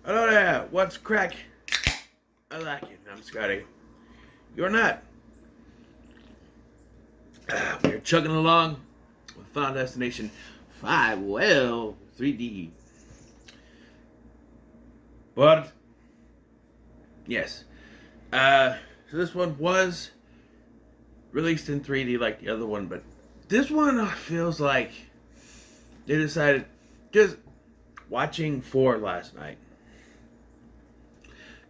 Hello there, what's crack? I like it. I'm Scotty. You're not. We're chugging along with Final Destination 5. Well, 3D. But, yes. So this one was released in 3D like the other one, but this one feels like they decided, because watching 4 last night,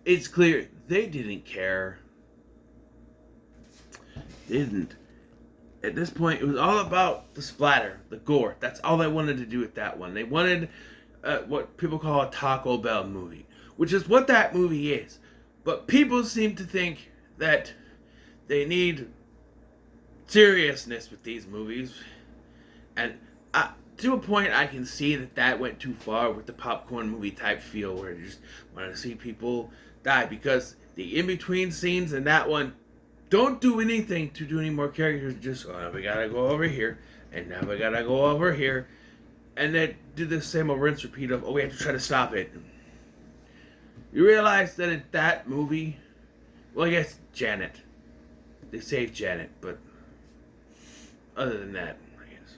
it's clear they didn't care. They didn't. At this point, it was all about the splatter, the gore. That's all they wanted to do with that one. They wanted what people call a Taco Bell movie, which is what that movie is. But people seem to think that they need seriousness with these movies. And to a point, I can see that went too far with the popcorn movie type feel, where you just want to see people die, because the in-between scenes in that one don't do anything to do any more characters. Just, oh, now we gotta go over here, and now we gotta go over here, and then do the same old rinse repeat of, oh, we have to try to stop it. You realize that in that movie, well, I guess Janet, they saved Janet, but other than that, I guess.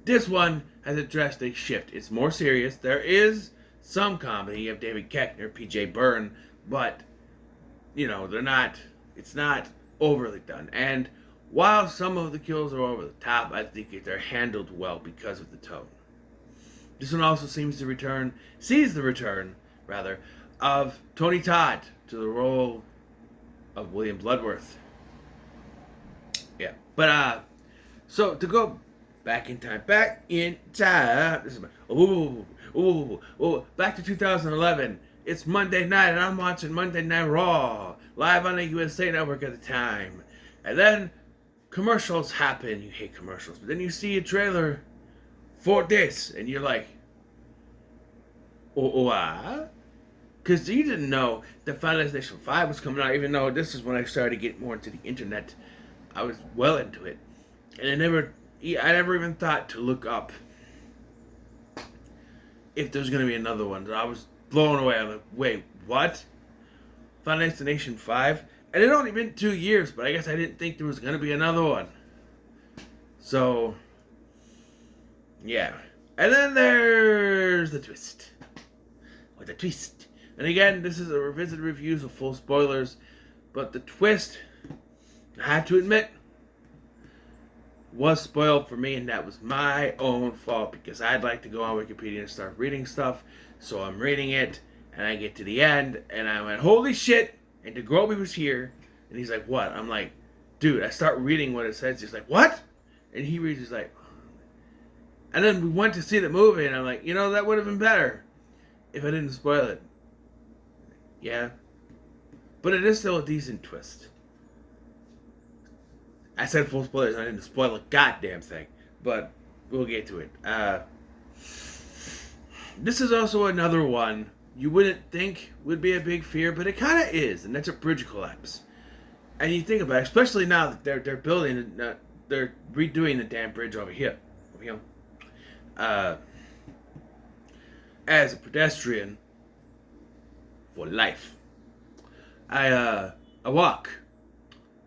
This one has a drastic shift. It's more serious. There is some comedy. You have David Koechner, P.J. Byrne, but it's not overly done. And while some of the kills are over the top, I think they're handled well because of the tone. This one also sees the return of Tony Todd to the role of William Bloodworth. Yeah. But so to go back in time, this is back to 2011. It's Monday night, and I'm watching Monday Night Raw, live on the USA Network at the time. And then commercials happen. You hate commercials. But then you see a trailer for this, and you're like, what? Because you didn't know that Final Destination 5 was coming out, even though this is when I started to get more into the internet. I was well into it. And I never even thought to look up if there's going to be another one. I was blown away. I'm like, wait, what? Final Destination 5? And it only been 2 years, but I guess I didn't think there was going to be another one. So, yeah. And then there's the twist. Or the twist. And again, this is a revisited review, so full spoilers. But the twist, I have to admit, was spoiled for me, and that was my own fault, because I'd like to go on Wikipedia and start reading stuff. So I'm reading it, and I get to the end, and I went, holy shit, and DeGroby was here, and he's like, what? I'm like, dude, I start reading what it says. He's like, what? And he reads, he's like, and then we went to see the movie, and I'm like, that would have been better if I didn't spoil it. Yeah. But it is still a decent twist. I said full spoilers, I didn't spoil a goddamn thing. But we'll get to it. This is also another one you wouldn't think would be a big fear, but it kind of is, and that's a bridge collapse. And you think about it, especially now that they're building, they're redoing the damn bridge over here. As a pedestrian for life, I walk,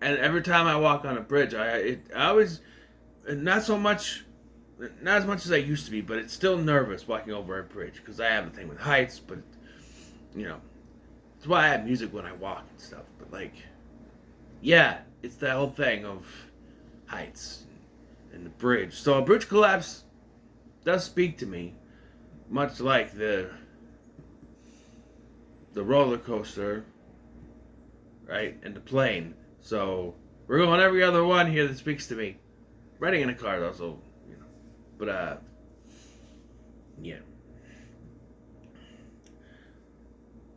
and every time I walk on a bridge, I always, not as much as I used to be, but it's still nervous walking over a bridge, because I have a thing with heights. But that's why I have music when I walk and stuff. But yeah, it's that whole thing of heights and the bridge. So a bridge collapse does speak to me, much like the roller coaster, right, and the plane. So we're going every other one here that speaks to me. Riding in a car also, but yeah.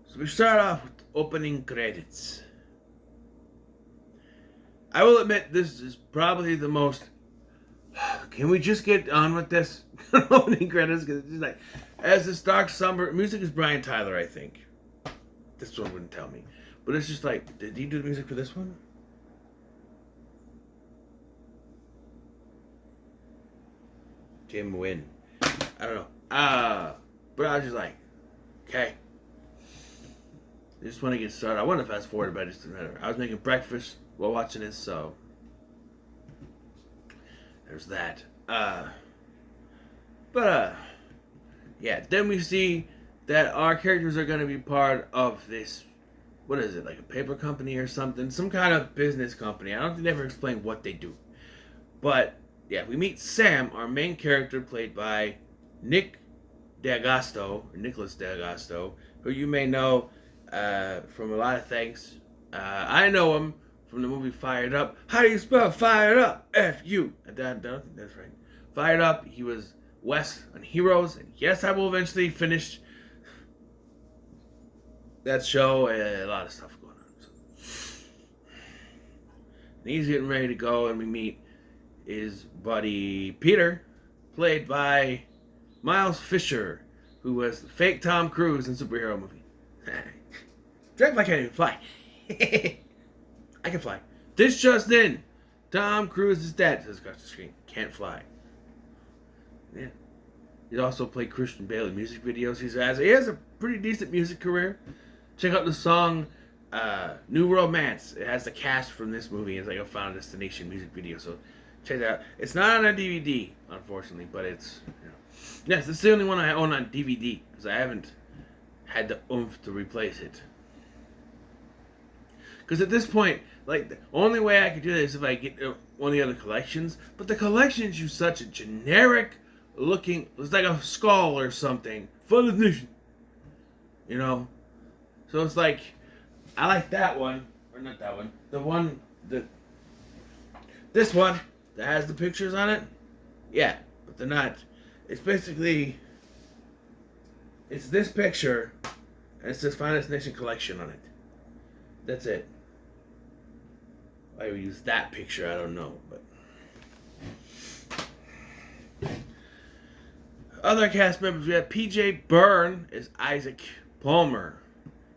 So we start off with opening credits. I will admit, this is probably the most. Can we just get on with this opening credits? Because it's just like, as this dark summer, music is Brian Tyler, I think. This one wouldn't tell me, but it's just like, did he do the music for this one? Jim Wynn. I don't know. But I was just like, Okay? I just want to get started. I want to fast forward, but it just didn't matter. I was making breakfast while watching this, so there's that. But yeah. Then we see that our characters are going to be part of this. What is it? Like a paper company or something? Some kind of business company. I don't think they ever explain what they do. But yeah, we meet Sam, our main character, played by Nick D'Agosto, or Nicholas D'Agosto, who you may know from a lot of things. I know him from the movie Fired Up. How do you spell Fired Up? F-U. I don't think that's right. Fired Up. He was Wes on Heroes. And yes, I will eventually finish that show. A lot of stuff going on. So. And he's getting ready to go, and we meet his buddy Peter, played by Miles Fisher, who was the fake Tom Cruise in superhero movie. Drag I can't even fly. I can fly. This just in. Tom Cruise is dead. Says across the screen. Can't fly. Yeah. He's also played Christian Bale in music videos. He has a pretty decent music career. Check out the song New Romance. It has the cast from this movie. It's like a Final Destination music video. So check that out. It's not on a DVD, unfortunately, but it's... Yes, it's the only one I own on DVD, because I haven't had the oomph to replace it. Because at this point, like, the only way I could do this is if I get one of the other collections. But the collections use such a generic looking... It's like a skull or something. Final Destination. You know? So it's like... I like that one. Or not that one. The one... This one that has the pictures on it. Yeah, but they're not... It's basically... It's this picture, and it says Final Destination Collection on it. That's it. Why we use that picture, I don't know, but... Other cast members, we have PJ Byrne as Isaac Palmer.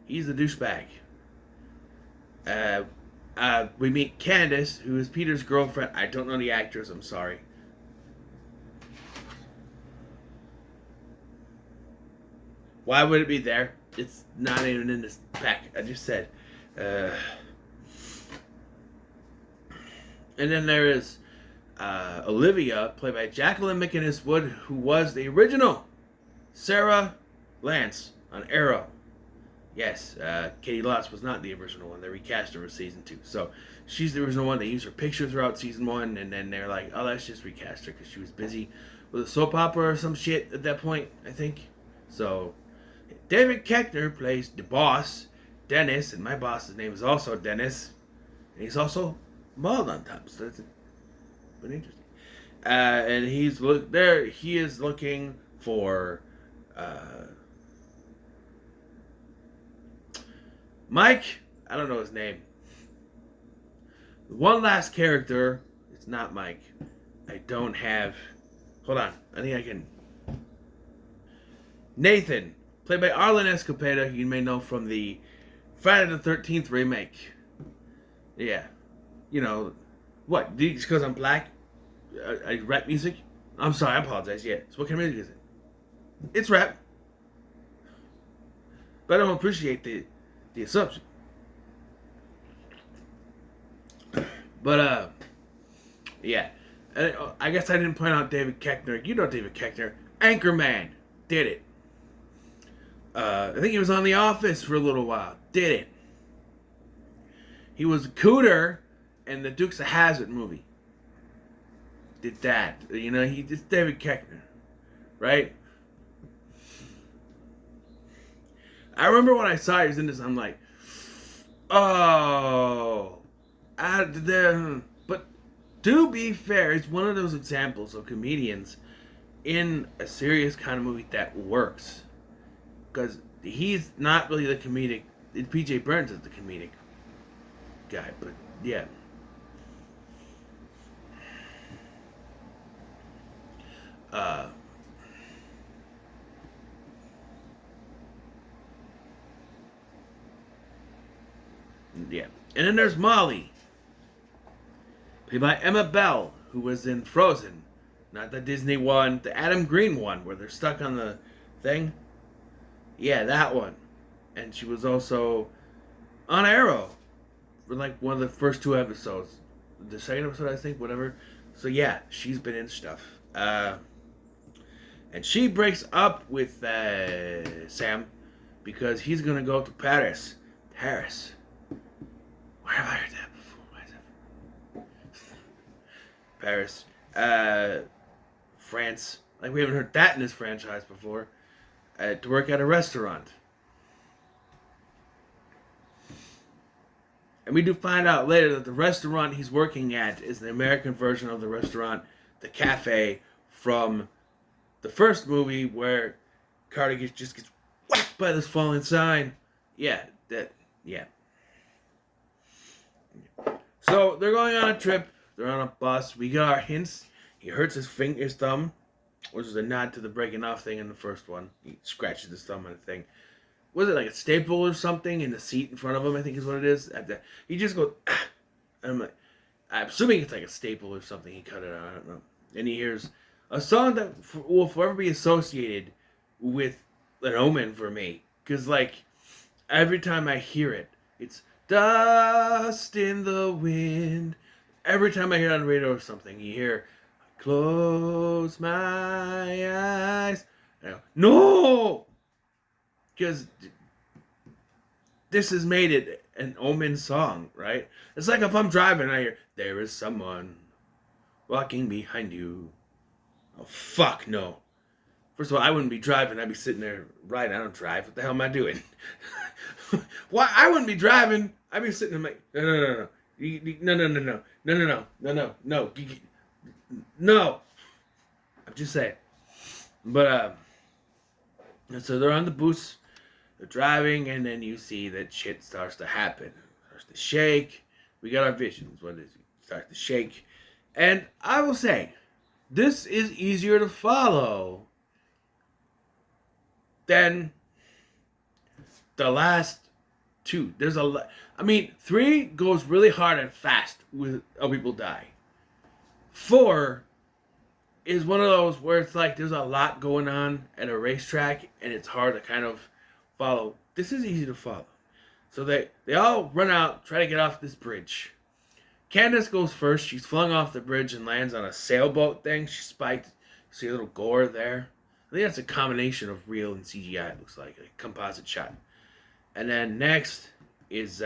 He's the douchebag. We meet Candace, who is Peter's girlfriend. I don't know the actress, I'm sorry. Why would it be there? It's not even in this pack. I just said. And then there is Olivia, played by Jacqueline McInnes Wood, who was the original Sarah Lance on Arrow. Yes, Katie Lotz was not the original one. They recast her for season 2. So she's the original one. They used her picture throughout season 1, and then they're like, oh, let's just recast her because she was busy with a soap opera or some shit at that point, I think. So David Koechner plays the boss, Dennis, and my boss's name is also Dennis, and he's also bald on top, so that's been interesting. And he is looking for Mike. I don't know his name. One last character. It's not Mike. I don't have. Hold on. I think I can. Nathan, played by Arlen Escopeta, you may know from the Friday the 13th remake. Yeah. You know, what? Just because I'm black? I rap music? I'm sorry, I apologize. Yeah. So what kind of music is it? It's rap. But I don't appreciate the assumption. But, yeah. I guess I didn't point out David Koechner. You know David Koechner. Anchorman. Did it. I think he was on The Office for a little while. Did it. He was Cooter in the Dukes of Hazzard movie. Did that. You know, it's David Koechner. Right? I remember when I saw he was in this, I'm like, oh. But to be fair, it's one of those examples of comedians in a serious kind of movie that works. Because he's not really the comedic. PJ Burns is the comedic guy, but yeah. Yeah. And then there's Molly, played by Emma Bell, who was in Frozen. Not the Disney one, the Adam Green one, where they're stuck on the thing. Yeah, that one. And she was also on Arrow for like one of the first two episodes. The second episode, I think, whatever. So yeah, she's been in stuff. And she breaks up with Sam because he's gonna go to Paris. Paris. Where have I heard that before? Why is that? Paris. France. Like we haven't heard that in this franchise before. To work at a restaurant. And we do find out later that the restaurant he's working at is the American version of the restaurant, the cafe from the first movie where Carter just gets whacked by this falling sign. Yeah, that, yeah. So they're going on a trip. They're on a bus. We get our hints. He hurts his thumb, which is a nod to the breaking off thing in the first one. He scratches his thumb on the thing. Was it like a staple or something in the seat in front of him? I think is what it is. He just goes, ah. And I'm like, I'm assuming it's like a staple or something. He cut it out. I don't know. And he hears a song that will forever be associated with an Omen for me. Because, like, every time I hear it, it's dust in the wind. Every time I hear it on the radio or something, you hear, close my eyes. And I go, no! Because this has made it an Omen song, right? It's like if I'm driving, I hear, there is someone walking behind you. Oh, fuck no. First of all, I wouldn't be driving. I'd be sitting there riding. I don't drive. What the hell am I doing? Why? I wouldn't be driving. I'd be sitting there like, no. No. I'm just saying. But, so they're on the bus. They're driving, and then you see that shit starts to happen. It starts to shake. We got our visions. What is it? Starts to shake. And I will say, this is easier to follow than the last two. There's a, I mean, 3 goes really hard and fast with how people die. 4 is one of those where it's like there's a lot going on at a racetrack, and it's hard to kind of follow. This is easy to follow. So they all run out, try to get off this bridge. Candace goes first. She's flung off the bridge and lands on a sailboat thing. She's spiked. You see a little gore there. I think that's a combination of real and CGI, it looks like. A composite shot. And then next is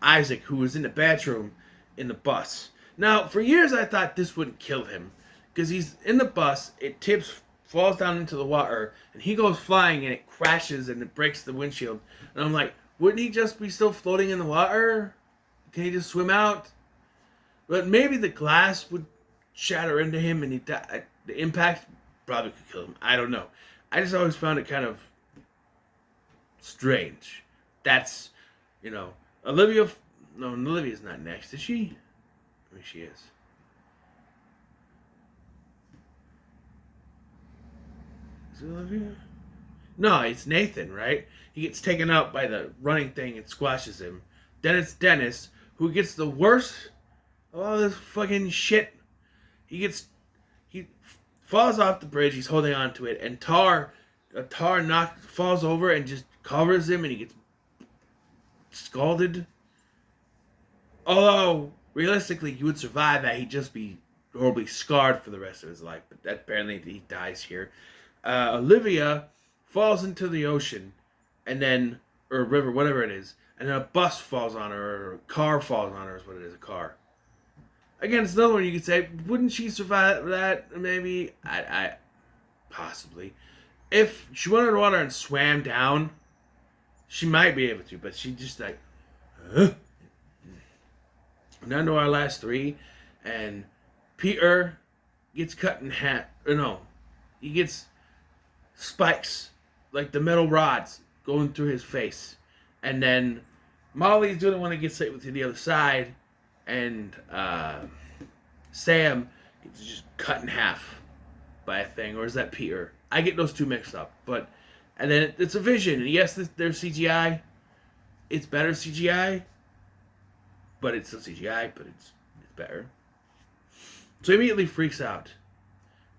Isaac, who was in the bathroom in the bus. Now, for years I thought this wouldn't kill him. Because he's in the bus, it tips, falls down into the water, and he goes flying, and it crashes, and it breaks the windshield. And I'm like, wouldn't he just be still floating in the water? Can he just swim out? But maybe the glass would shatter into him, and the impact probably could kill him. I don't know. I just always found it kind of strange. That's, Olivia's not next, is she? I mean, she is. Olivia? No, it's Nathan, right? He gets taken out by the running thing and squashes him. Then it's Dennis, who gets the worst of all this fucking shit. He falls off the bridge, he's holding on to it, and Tar falls over and just covers him, and he gets scalded. Although, realistically, he would survive that. He'd just be horribly scarred for the rest of his life. But apparently he dies here. Olivia falls into the ocean, or river, whatever it is, and then a bus falls on her, or a car falls on her, is what it is, a car. Again, it's another one you could say, wouldn't she survive that? Maybe, I possibly. If she went underwater and swam down, she might be able to, but she just like, huh? And down to our last 3, and Peter gets cut in half, he gets spikes, like the metal rods going through his face. And then Molly's doing the one that gets hit to the other side, and Sam gets just cut in half by a thing. Or is that Peter? I get those two mixed up. And then it's a vision. And yes, there's CGI. It's better CGI. But it's still CGI, but it's better. So he immediately freaks out.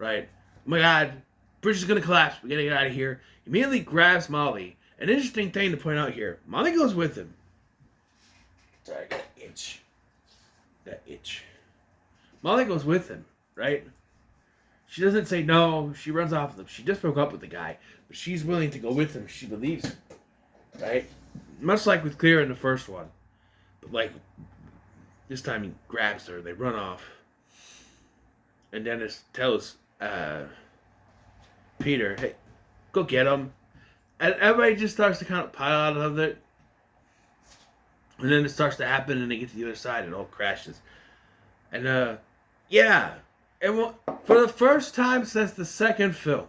right? Oh my God, bridge is gonna collapse. We gotta get out of here. He immediately grabs Molly. An interesting thing to point out here: Molly goes with him. Sorry, I got an itch. That itch. Molly goes with him, right? She doesn't say no. She runs off with him. She just broke up with the guy, but she's willing to go with him. She believes him, right? Much like with Clear in the first one, but like this time he grabs her. They run off, and Dennis tells Peter, "Hey, go get him." And everybody just starts to kind of pile out of it, and then it starts to happen, and they get to the other side, and it all crashes. And yeah. And for the first time since the second film,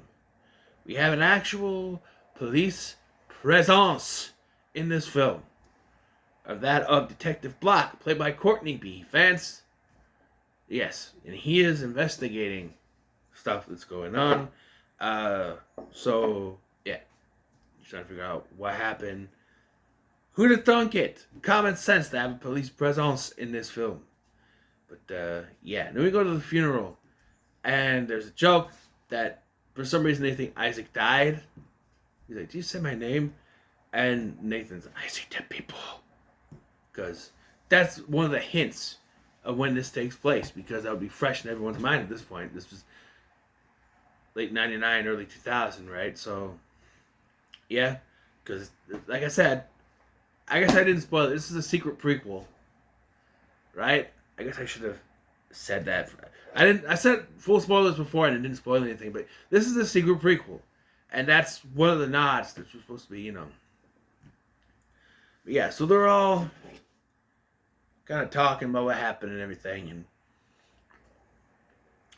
we have an actual police presence in this film. Of that of Detective Block, played by Courtney B. Vance. Yes, and he is investigating stuff that's going on. So, yeah. He's trying to figure out what happened. Who'd have thunk it? Common sense to have a police presence in this film. But, yeah. Then we go to the funeral. And there's a joke that for some reason they think Isaac died. He's like, "Do you say my name?" And Nathan's like, "I see dead people." Because that's one of the hints of when this takes place. Because that would be fresh in everyone's mind at this point. This was late 99, early 2000, right? So, yeah. Because, like I said, I guess I didn't spoil it. This is a secret prequel. Right? I guess I should have said that. I said full spoilers before and it didn't spoil anything, but this is a secret prequel. And that's one of the nods that you're supposed to be, you know. But yeah, so they're all kind of talking about what happened and everything. And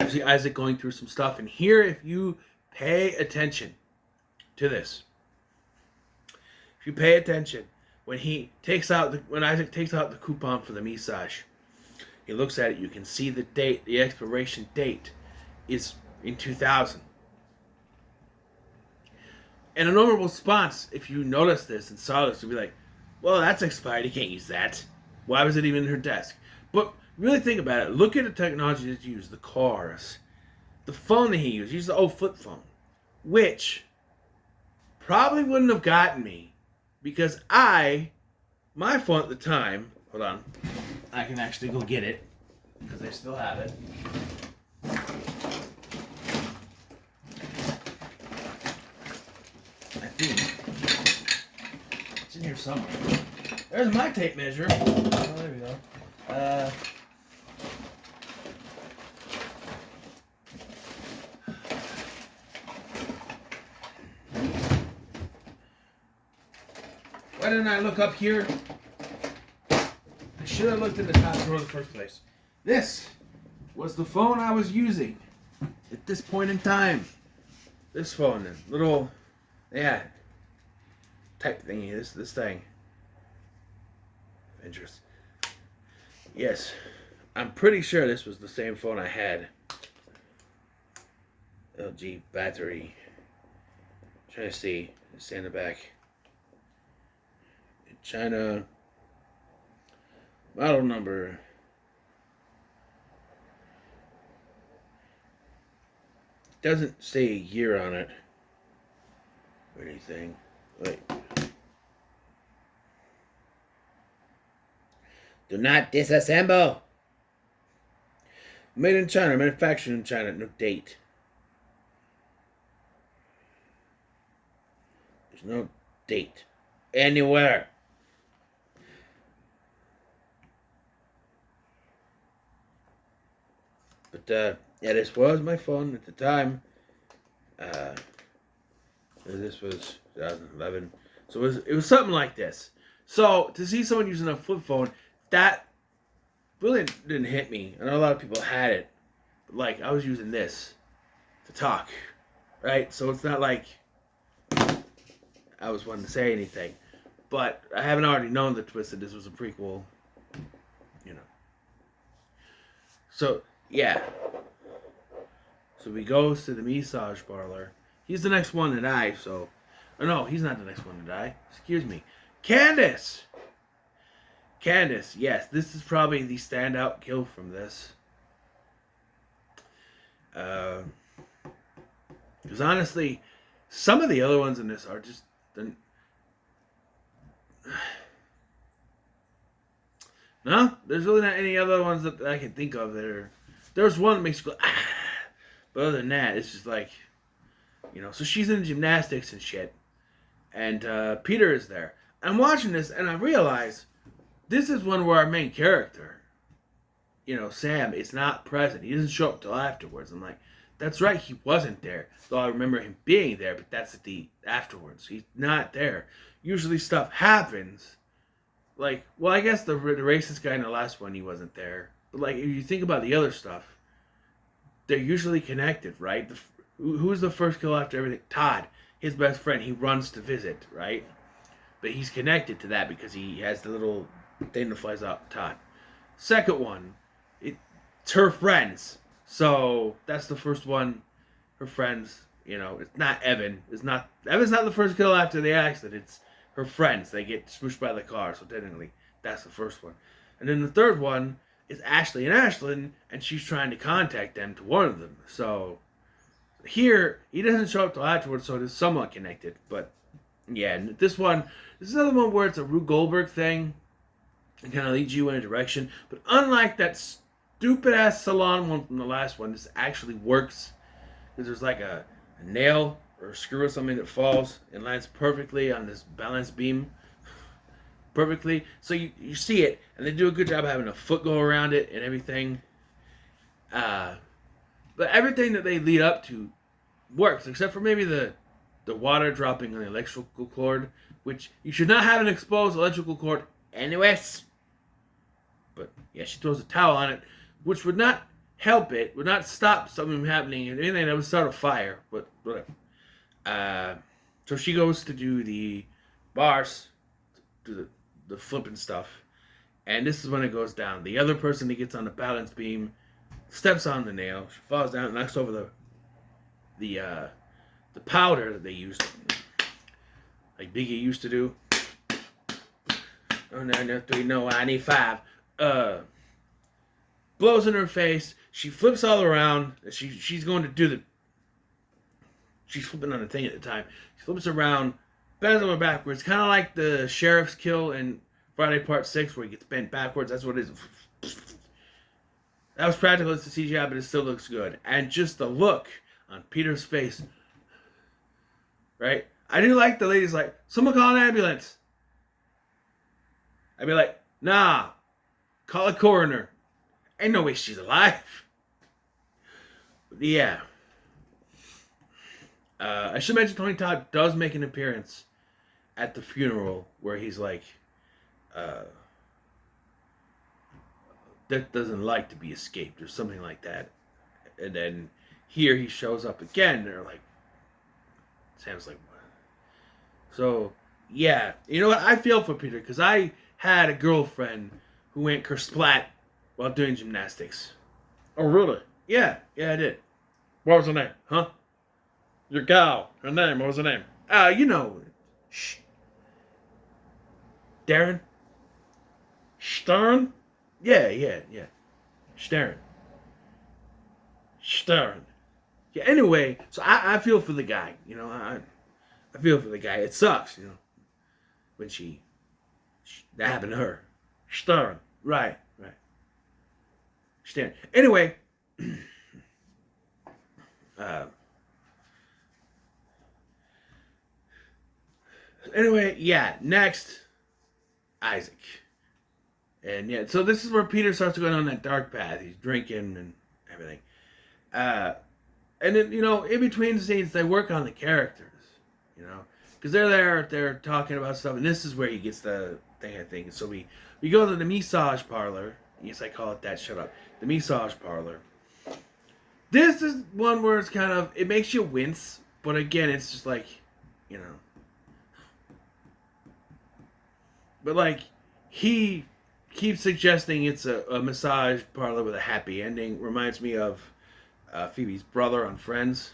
you see Isaac going through some stuff. And here, if you pay attention to this, if you pay attention, when Isaac takes out the coupon for the massage, he looks at it, you can see the date, the expiration date is in 2000. And a normal response, if you notice this and saw this, would be like, well, that's expired, you can't use that. Why was it even in her desk? But really think about it. Look at the technology that's used, the cars, the phone that he used the old flip phone, which probably wouldn't have gotten me because my phone at the time, hold on, I can actually go get it because I still have it. I think it's in here somewhere. There's my tape measure. Oh, there we go. Why didn't I look up here? I should have looked in the top drawer in the first place. This was the phone I was using at this point in time. This phone, little, yeah, type thingy. This thing. Avengers. Yes, I'm pretty sure this was the same phone I had. LG battery. Trying to see. It's in the back. China. Model number. Doesn't say a year on it. Or anything. Wait. Do not disassemble. Made in China, manufactured in China, no date. There's no date anywhere. But yeah, this was my phone at the time. This was 2011, so it was something like this. So to see someone using a flip phone, that really didn't hit me. I know a lot of people had it, but like I was using this to talk, right? So it's not like I was wanting to say anything, but I haven't already known the twist that this was a prequel, you know. So yeah. So he goes to the massage parlor. He's the next one to die, so... Oh, no, he's not the next one to die. Excuse me. Candace! Candace, yes. This is probably the standout kill from this. Because honestly, some of the other ones in this are just. No, there's really not any other ones that I can think of that are. There's one that makes you go, ah. But other than that, it's just like, so she's in gymnastics and shit. And Peter is there. I'm watching this and I realize this is one where our main character, Sam, is not present. He doesn't show up till afterwards. I'm like, that's right, he wasn't there. Though I remember him being there, but that's at the afterwards. He's not there. Usually stuff happens. Like, well, I guess the racist guy in the last one, he wasn't there. But like, if you think about the other stuff, they're usually connected, right? Who's the first kill after everything? Todd, his best friend. He runs to visit, right? But he's connected to that because he has the little thing that flies out. Todd. Second one, it's her friends. So that's the first one. Her friends. It's not Evan. Evan's not the first kill after the accident. It's her friends. They get smooshed by the car. So technically, that's the first one. And then the third one is Ashley and Ashlyn, and she's trying to contact them to warn them. So here, he doesn't show up till afterwards, so it is somewhat connected. But yeah, this is another one where it's a Rube Goldberg thing. It kind of leads you in a direction. But unlike that stupid-ass salon one from the last one, this actually works. Because there's like a nail or a screw or something that falls and lands perfectly on this balance beam. Perfectly. So you see it, and they do a good job having a foot go around it and everything. But everything that they lead up to works, except for maybe the water dropping on the electrical cord, which you should not have an exposed electrical cord anyways. But yeah, she throws a towel on it, which would not help it, would not stop something from happening, and anything that would start a fire. But whatever. So she goes to do the bars, do the flipping stuff, and this is when it goes down. The other person that gets on the balance beam steps on the nail. She falls down and knocks over the powder that they used, like Biggie used to do. Oh, 903, no, I need 5. Blows in her face. She flips all around. She's going to do she's flipping on the thing at the time. She flips around, bends over backwards, kind of like the sheriff's kill in Friday Part 6 where he gets bent backwards. That's what it is. That was practical. It's a CGI, but it still looks good. And just the look on Peter's face. Right? I do like the lady's like, someone call an ambulance. I'd be like, nah, call a coroner. Ain't no way she's alive. But yeah. I should mention Tony Todd does make an appearance at the funeral where he's like, death doesn't like to be escaped or something like that. And then here he shows up again. They're like, Sam's like, what? So, yeah. You know what? I feel for Peter because I had a girlfriend who went kersplat while doing gymnastics. Oh, really? Yeah, I did. What was her name? Huh? Your gal. Her name. What was her name? Shh. Darren? Stern? Yeah. Darren. Stern. Yeah, anyway, so I feel for the guy, I feel for the guy. It sucks, when that happened to her. Stern. Right. Stern. Anyway, yeah, next, Isaac. And yeah, so this is where Peter starts to go down that dark path. He's drinking and everything. And then, in between the scenes, they work on the characters, because they're talking about stuff, and this is where he gets the thing, I think. So we go to the massage parlor. Yes, I call it that. Shut up. The massage parlor. This is one where it's kind of, it makes you wince, but again, it's just like, but like, he keeps suggesting it's a massage parlor with a happy ending. Reminds me of Phoebe's brother on Friends.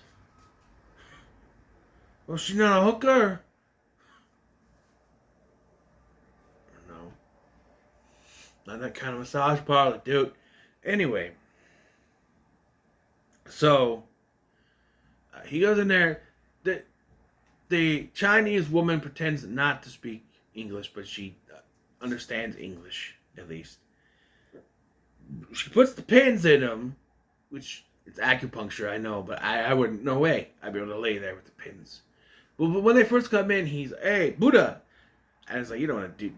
Well, she's not a hooker. No. Not that kind of massage parlor, dude. Anyway. So, He goes in there. The Chinese woman pretends not to speak English, but she understands English at least. She puts the pins in him, which it's acupuncture, I know, but I wouldn't. No way, I'd be able to lay there with the pins. But when they first come in, he's hey Buddha, and it's like you don't want to do.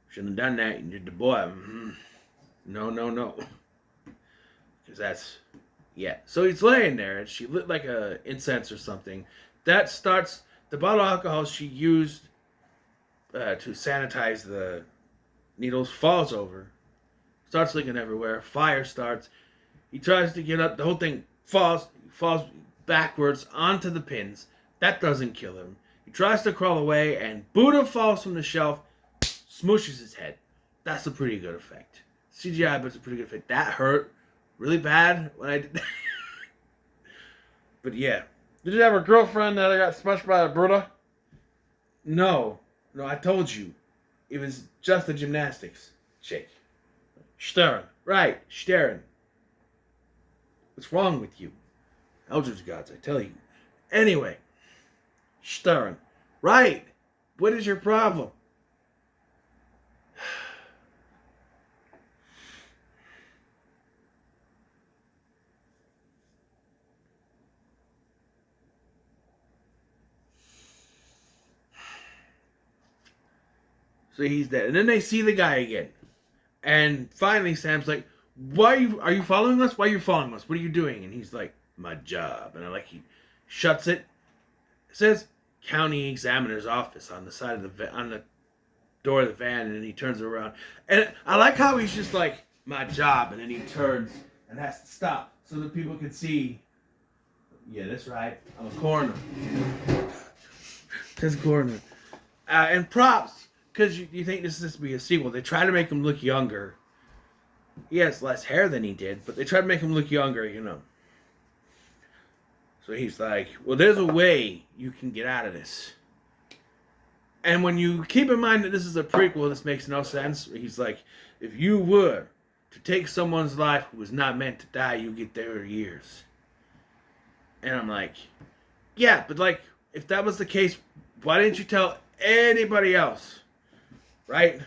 Shouldn't have done that. You did the boy. Mm-hmm. No, because that's yeah. So he's laying there, and she lit like a incense or something. That starts the bottle of alcohol she used to sanitize the needles falls over, starts leaking everywhere. Fire starts. He tries to get up. The whole thing falls backwards onto the pins. That doesn't kill him. He tries to crawl away, and Buddha falls from the shelf, smooshes his head. That's a pretty good effect. CGI, but it's a pretty good effect. That hurt really bad when I did that. But yeah. Did you have a girlfriend that got smushed by a Buddha? No, I told you. It was just the gymnastics chick. Stern. Right, Stern. What's wrong with you? Eldritch gods, I tell you. Anyway. Stern. Right. What is your problem? So he's dead. And then they see the guy again. And finally Sam's like, are you following us? Why are you following us? What are you doing? And he's like, my job. And he shuts it. It says county examiner's office on the side of on the door of the van, and then he turns around. And I like how he's just like, my job, and then he turns and has to stop so that people can see. Yeah, that's right. I'm a coroner. That's a coroner. And props. Because you think this is to be a sequel. They try to make him look younger. He has less hair than he did, but they try to make him look younger, So he's like, well, there's a way you can get out of this. And when you keep in mind that this is a prequel, this makes no sense. He's like, if you were to take someone's life who was not meant to die, you get their years. And I'm like, yeah, but if that was the case, why didn't you tell anybody else? Right?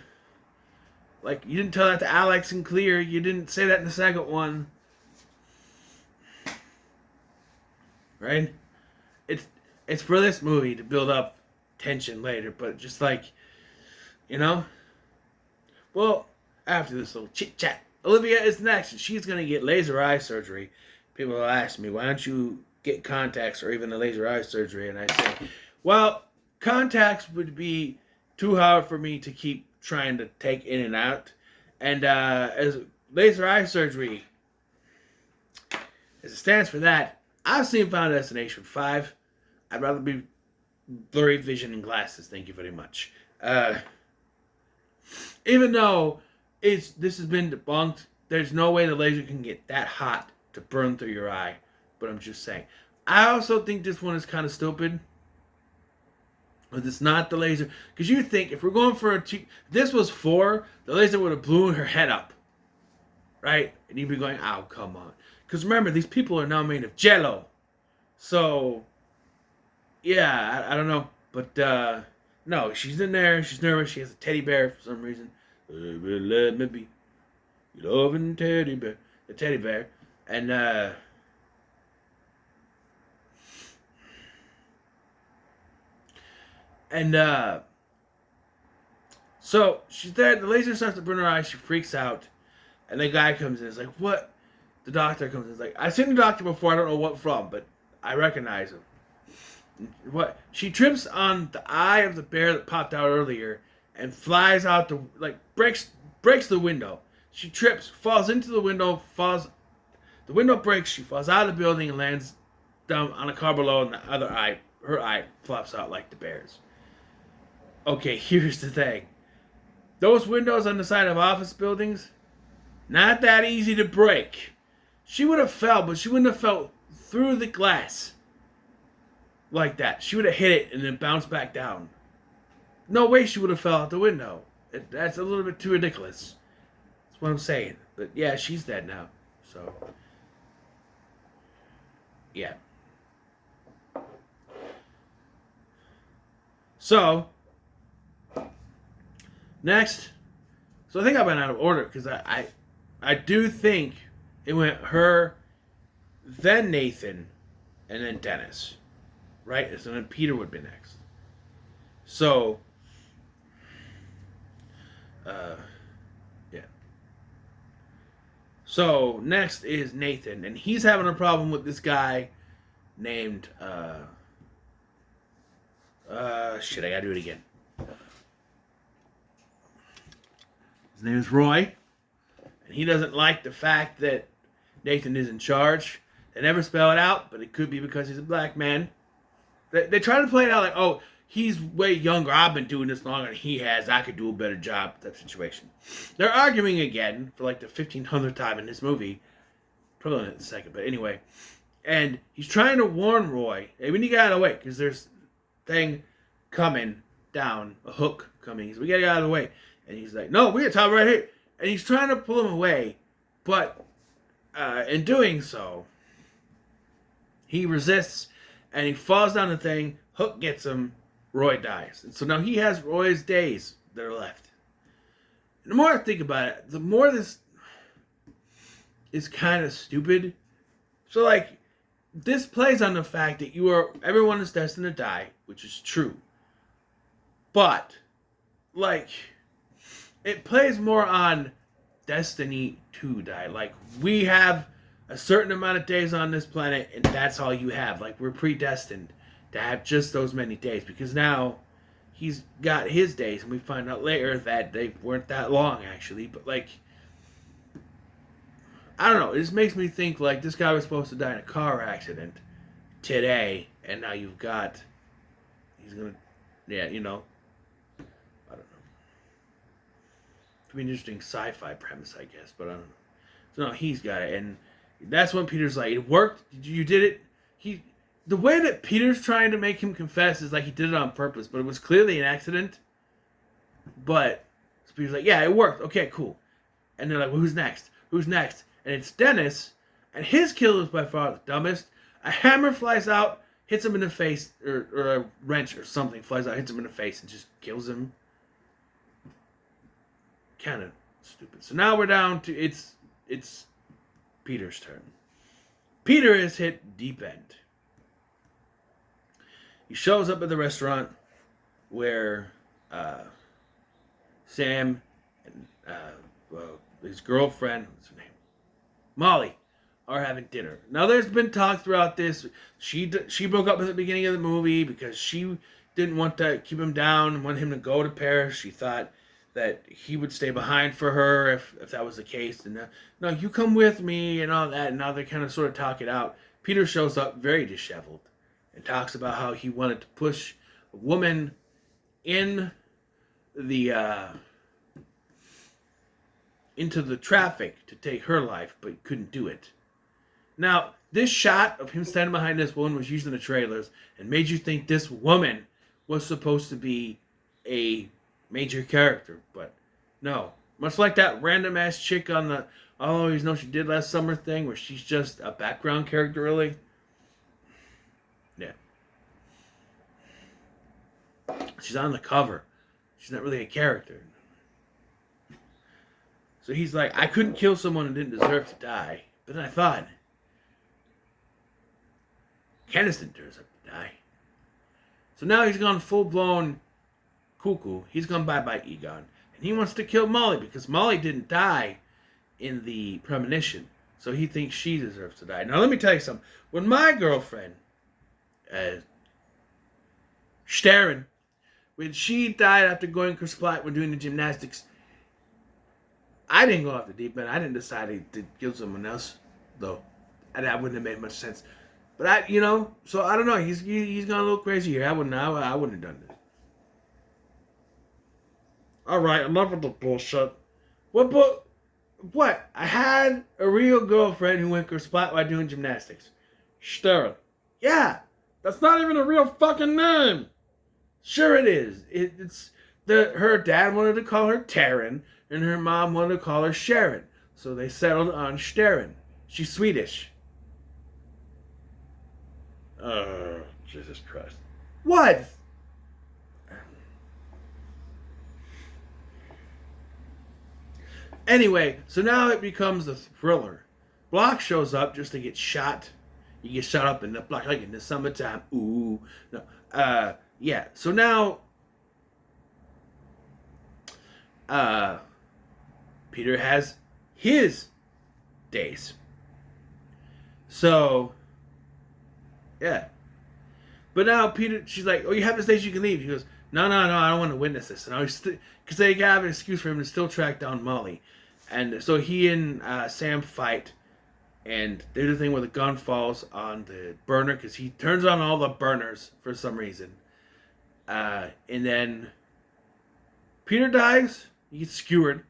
You didn't tell that to Alex and Clear. You didn't say that in the second one. Right? It's for this movie to build up tension later, but just well, after this little chit chat, Olivia is next, and she's gonna get laser eye surgery. People will ask me, why don't you get contacts or even a laser eye surgery? And I say, well, contacts would be too hard for me to keep trying to take in and out. And as laser eye surgery, as it stands for that, I've seen Final Destination 5. I'd rather be blurry vision and glasses. Thank you very much. Even though this has been debunked, there's no way the laser can get that hot to burn through your eye. But I'm just saying. I also think this one is kind of stupid. But it's not the laser. Because you think, if we're going for this was 4, the laser would have blew her head up. Right? And you'd be going, oh, come on. Because remember, these people are now made of jello. So, yeah, I don't know. But, no, she's in there. She's nervous. She has a teddy bear for some reason. Let me be your loving teddy bear. The teddy bear. And, so she's there. The laser starts to burn her eyes. She freaks out. And the guy comes in. It's like, what? The doctor comes in. It's like, I've seen the doctor before. I don't know what from, but I recognize him. What? She trips on the eye of the bear that popped out earlier and flies out breaks the window. She trips, falls into the window, the window breaks, she falls out of the building and lands down on a car below, and the other eye, her eye, flops out like the bear's. Okay, here's the thing. Those windows on the side of office buildings, not that easy to break. She would have fell, but she wouldn't have fell through the glass like that. She would have hit it and then bounced back down. No way she would have fell out the window. That's a little bit too ridiculous. That's what I'm saying. But yeah, she's dead now. So, yeah. So, next. So I think I went out of order because I do think it went her, then Nathan, and then Dennis. Right? So then Peter would be next. So, yeah. So next is Nathan, and he's having a problem with this guy named, shit, I gotta do it again. His name is Roy, and he doesn't like the fact that Nathan is in charge. They never spell it out, but it could be because he's a black man. They try to play it out like, oh, he's way younger. I've been doing this longer than he has. I could do a better job. That situation. They're arguing again for like the 1500th time in this movie. Probably not the second, but anyway. And he's trying to warn Roy, hey, we need to get out of the way because there's a thing coming down, a hook coming. We gotta get out of the way. And he's like, no, we gotta talk right here. And he's trying to pull him away, but in doing so, he resists and he falls down the thing. Hook gets him. Roy dies. And so now he has Roy's days that are left. And the more I think about it, the more this is kind of stupid. So, like, this plays on the fact that everyone is destined to die, which is true. But, like, it plays more on destiny to die. Like, we have a certain amount of days on this planet, and that's all you have. Like, we're predestined to have just those many days, because now he's got his days, and we find out later that they weren't that long, actually. But, like, I don't know. It just makes me think, like, this guy was supposed to die in a car accident today, and now he's gonna, yeah, you know, I don't know. Could be an interesting sci-fi premise, I guess, but I don't know. So, no, he's got it, and that's when Peter's like, it worked, you did it. The way that Peter's trying to make him confess is like he did it on purpose, but it was clearly an accident. But so Peter's like, yeah, it worked. Okay, cool. And they're like, well, who's next? Who's next? And it's Dennis, and his kill is by far the dumbest. A hammer flies out, hits him in the face, or a wrench or something flies out, hits him in the face, and just kills him. Kind of stupid. So now we're down to, it's Peter's turn. Peter is hit deep end. He shows up at the restaurant where Sam and his girlfriend, what's her name? Molly, are having dinner. Now, there's been talk throughout this. She broke up at the beginning of the movie because she didn't want to keep him down and want him to go to Paris. She thought that he would stay behind for her if that was the case. And no, you come with me and all that. And now they kind of sort of talk it out. Peter shows up very disheveled and talks about how he wanted to push a woman in the into the traffic to take her life, but couldn't do it. Now, this shot of him standing behind this woman was used in the trailers and made you think this woman was supposed to be a major character, but no. Much like that random ass chick on the "I'll Always Know She Did Last Summer" thing, where she's just a background character, really. Yeah. She's on the cover. She's not really a character. So he's like, I couldn't kill someone who didn't deserve to die. But then I thought, Candace didn't deserve to die. So now he's gone full-blown cuckoo. He's gone bye-bye Egon. And he wants to kill Molly because Molly didn't die in the premonition. So he thinks she deserves to die. Now let me tell you something. When my girlfriend, Sharon, when she died after going kersplat when doing the gymnastics, I didn't go off the deep end. I didn't decide to kill someone else, though. And that wouldn't have made much sense. But so I don't know. He's gone a little crazy here. I wouldn't have done this. All right, enough of the bullshit. What? I had a real girlfriend who went kersplat while doing gymnastics. Sharon. Yeah. That's not even a real fucking name. Sure it is. Her dad wanted to call her Taryn, and her mom wanted to call her Sharon. So they settled on Sharon. She's Swedish. Jesus Christ. What? Anyway, so now it becomes a thriller. Block shows up just to get shot. You get shot up in the block like in the summertime. Ooh, no, yeah. So now, Peter has his days. So, yeah. But now Peter, she's like, "Oh, you have this days you can leave." He goes, "No, I don't want to witness this." And I was because they have an excuse for him to still track down Molly, and so he and Sam fight. And they do the thing where the gun falls on the burner because he turns on all the burners for some reason. And then Peter dies. He gets skewered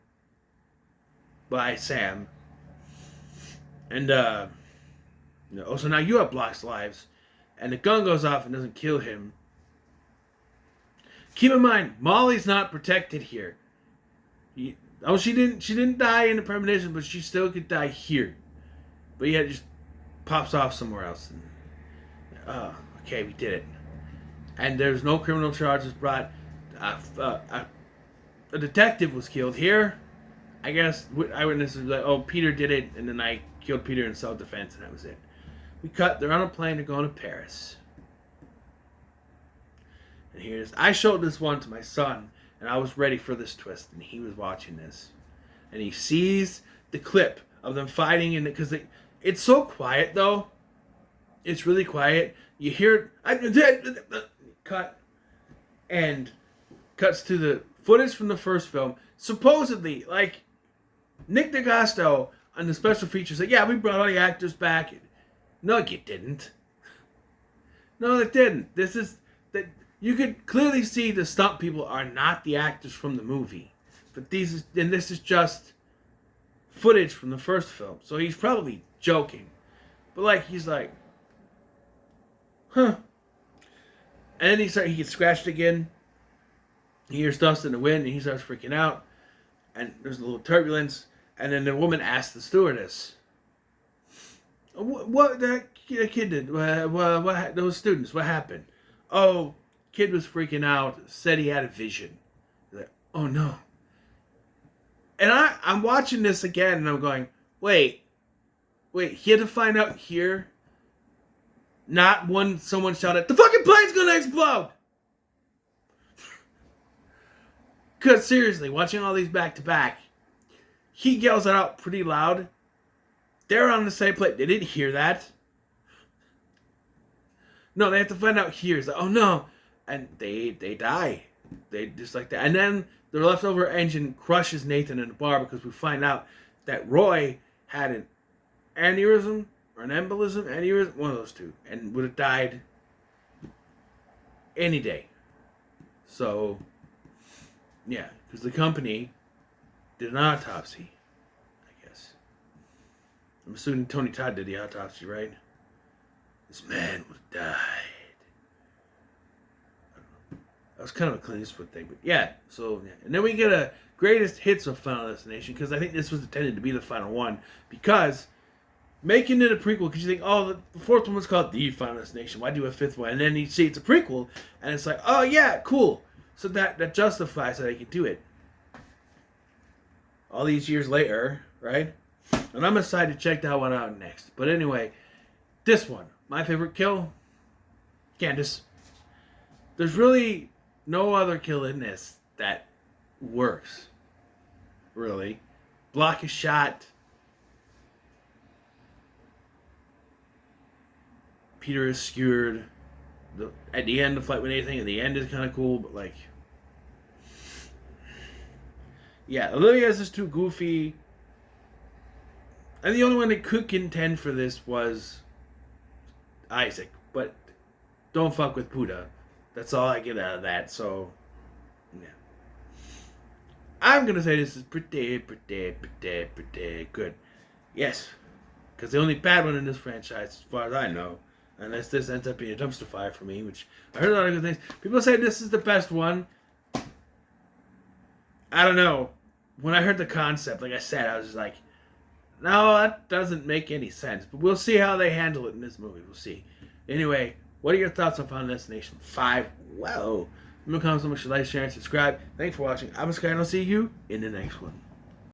by Sam. And so now you have Block's lives. And the gun goes off and doesn't kill him. Keep in mind, Molly's not protected here. She didn't die in the premonition, but she still could die here. But yeah, it just pops off somewhere else. And, okay, we did it. And there's no criminal charges brought. A detective was killed here. I guess eyewitnesses were like, "Oh, Peter did it," and then I killed Peter in self-defense, and that was it. We cut. They're on a plane. They're going to Paris. And here's... I showed this one to my son, and I was ready for this twist, and he was watching this. And he sees the clip of them fighting, and because it's so quiet, though. It's really quiet. You hear cut, and cuts to the footage from the first film. Supposedly, like, Nick DeGasto on the special features said, "Yeah, we brought all the actors back." No, you didn't. No, it didn't. This is that you could clearly see the stunt people are not the actors from the movie, but this is just footage from the first film. So he's probably joking, but like he's like, huh. And then he gets scratched again. He hears dust in the wind, and he starts freaking out. And there's a little turbulence, and then the woman asks the stewardess, "What that kid did? What those students? What happened?" "Oh, kid was freaking out. Said he had a vision." Like, oh no. And I'm watching this again, and I'm going, wait, he had to find out here? Not when someone shouted, "The fucking plane's gonna explode!" Because seriously, watching all these back to back, he yells it out pretty loud. They're on the same plane. They didn't hear that. No, they have to find out here. It's like, oh no. And they die. They just like that. And then the leftover engine crushes Nathan in the bar because we find out that Roy had an aneurysm or an aneurysm, one of those two, and would have died any day. So, yeah, because the company did an autopsy, I guess. I'm assuming Tony Todd did the autopsy, right? This man would have died. That was kind of a Clint Eastwood thing, but yeah. So, yeah. And then we get a greatest hits of Final Destination, because I think this was intended to be the final one, because making it a prequel, because you think, oh, the fourth one was called The Final Destination, why do a fifth one? And then you see it's a prequel, and it's like, oh yeah, cool. So that justifies that I could do it. All these years later, right? And I'm excited to check that one out next. But anyway, this one, my favorite kill, Candace. There's really no other kill in this that works, really. Block is shot. Peter is skewered. At the end, the fight with anything at the end is kind of cool, but like, yeah, Olivia's just too goofy. And the only one that could contend for this was Isaac, but don't fuck with Puda. That's all I get out of that, so, yeah. I'm gonna say this is pretty good. Yes, because the only bad one in this franchise, as far as I know, unless this ends up being a dumpster fire for me, which I heard a lot of good things. People say this is the best one. I don't know. When I heard the concept, like I said, I was just like, no, that doesn't make any sense. But we'll see how they handle it in this movie. We'll see. Anyway, what are your thoughts on Final Destination 5? Whoa. Remember, comment so much, like, share, and subscribe. Thanks for watching. I'm Sky, and I'll see you in the next one.